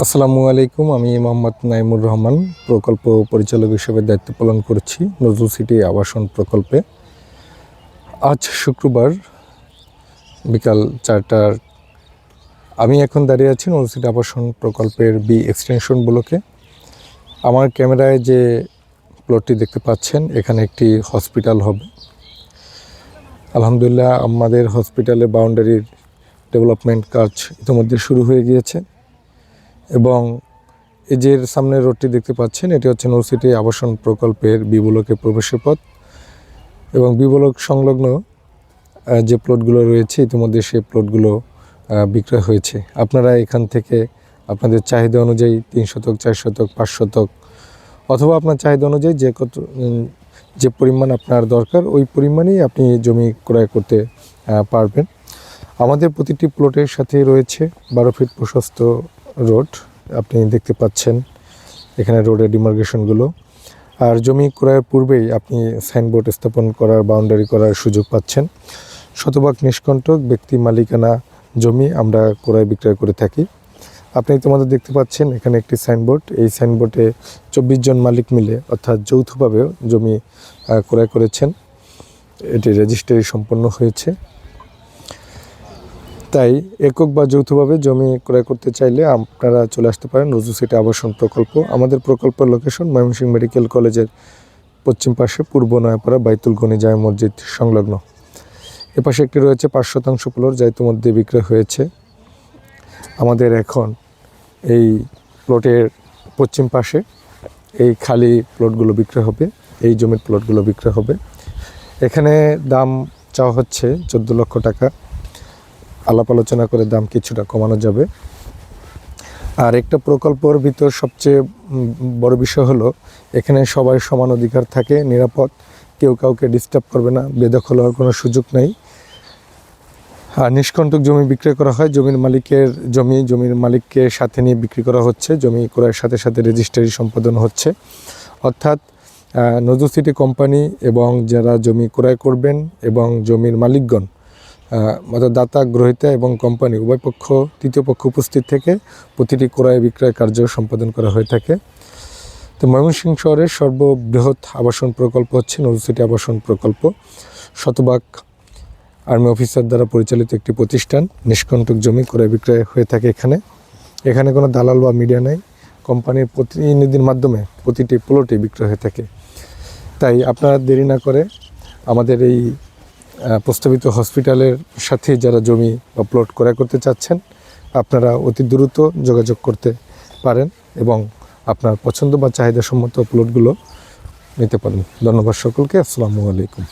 আসসালামু আলাইকুম। আমি মোহাম্মদ নাইমুর রহমান, প্রকল্প পরিচালক হিসেবে দায়িত্ব পালন করছি নজরুল সিটি আবাসন প্রকল্পে। আজ শুক্রবার বিকাল 4টার আমি এখন দাঁড়িয়ে আছি নজরুল সিটি আবাসন প্রকল্পের বি এক্সটেনশন ব্লকে। আমার ক্যামেরায় যে প্লটটি দেখতে পাচ্ছেন, এখানে একটি হসপিটাল হবে। আলহামদুলিল্লাহ, আমাদের হসপিটালের বাউন্ডারির ডেভেলপমেন্ট কাজ ইতিমধ্যে শুরু হয়ে গিয়েছে এবং এই যে সামনের রোডটি দেখতে পাচ্ছেন, এটি হচ্ছে নজরুল সিটি আবাসন প্রকল্পের বি ব্লকের প্রবেশের পথ এবং বি ব্লক সংলগ্ন যে প্লটগুলো রয়েছে ইতিমধ্যে সেই প্লটগুলো বিক্রয় হয়েছে। আপনারা এখান থেকে আপনাদের চাহিদা অনুযায়ী 3 শতক, 4 শতক, 5 শতক অথবা আপনার চাহিদা অনুযায়ী যে পরিমাণ আপনার দরকার ওই পরিমাণেই আপনি জমি ক্রয় করতে পারবেন। আমাদের প্রতিটি প্লটের সাথে রয়েছে 12 ফিট প্রশস্ত রোড। আপনি দেখতে পাচ্ছেন এখানে রোডের ডিমার্কেশনগুলো। আর জমি ক্রয়ের পূর্বেই আপনি সাইনবোর্ড স্থাপন করার, বাউন্ডারি করার সুযোগ পাচ্ছেন। শতভাগ নিষ্কণ্টক ব্যক্তি মালিকানা জমি আমরা ক্রয় বিক্রয় করে থাকি। আপনি ইতিমধ্যে দেখতে পাচ্ছেন এখানে একটি সাইনবোর্ড। এই সাইনবোর্ডে 24 জন মালিক মিলে অর্থাৎ যৌথভাবে জমি ক্রয় করেছেন। এটি রেজিস্ট্রি সম্পন্ন হয়েছে। তাই একক বা যৌথভাবে জমি ক্রয় করতে চাইলে আপনারা চলে আসতে পারেন নজরুল সিটি আবাসন প্রকল্প। আমাদের প্রকল্পের লোকেশন ময়মনসিংহ মেডিকেল কলেজের পশ্চিম পাশে, পূর্ব নয়াপাড়া বাইতুল গনি জামে মসজিদ সংলগ্ন। এপাশে একটি রয়েছে 5 শতাংশ প্লট, যা ইতিমধ্যে বিক্রয় হয়েছে। আমাদের এখন এই প্লটের পশ্চিম পাশে এই খালি প্লটগুলো বিক্রয় হবে, এই জমির প্লটগুলো বিক্রয় হবে। এখানে দাম চাওয়া হচ্ছে 14 লক্ষ টাকা। আলাপ আলোচনা করে দাম কিছুটা কমানো যাবে। আর একটা প্রকল্পের ভিতর সবচেয়ে বড় বিষয় হলো এখানে সবার সমান অধিকার থাকে, নিরাপদ, কেউ কাউকে ডিস্টার্ব করবে না, বেদখল হওয়ার কোনো সুযোগ নেই। আর নিষ্কণ্টক জমি বিক্রয় করা হয়। জমির মালিককে সাথে নিয়ে বিক্রি করা হচ্ছে। জমি ক্রয়ের সাথে সাথে রেজিস্ট্রি সম্পাদন হচ্ছে। অর্থাৎ নজরুল সিটি কোম্পানি এবং যারা জমি ক্রয় করবেন এবং জমির মালিকগণ অর্থাৎ দাতা, গ্রহীতা এবং কোম্পানি উভয় পক্ষ, তৃতীয় পক্ষ উপস্থিত থেকে প্রতিটি ক্রয় বিক্রয় কার্য সম্পাদন করা হয়ে থাকে। তো ময়মনসিংহ শহরের সর্ববৃহৎ আবাসন প্রকল্প হচ্ছে নজরুল সিটি আবাসন প্রকল্প। শতভাগ আর্মি অফিসার দ্বারা পরিচালিত একটি প্রতিষ্ঠান। নিষ্কণ্টক জমি ক্রয় বিক্রয় হয়ে থাকে এখানে কোনো দালাল বা মিডিয়া নেই। কোম্পানির প্রতিনিধির মাধ্যমে প্রতিটি প্লটে বিক্রয় হয়ে থাকে। তাই আপনারা দেরি না করে আমাদের এই প্রস্তাবিত হসপিটালের সাথে যারা জমি বা প্লট ক্রয় করতে চাচ্ছেন, আপনারা অতি দ্রুত যোগাযোগ করতে পারেন এবং আপনার পছন্দ বা চাহিদাসম্মত প্লটগুলো নিতে পারেন। ধন্যবাদ সকলকে। আসসালামু আলাইকুম।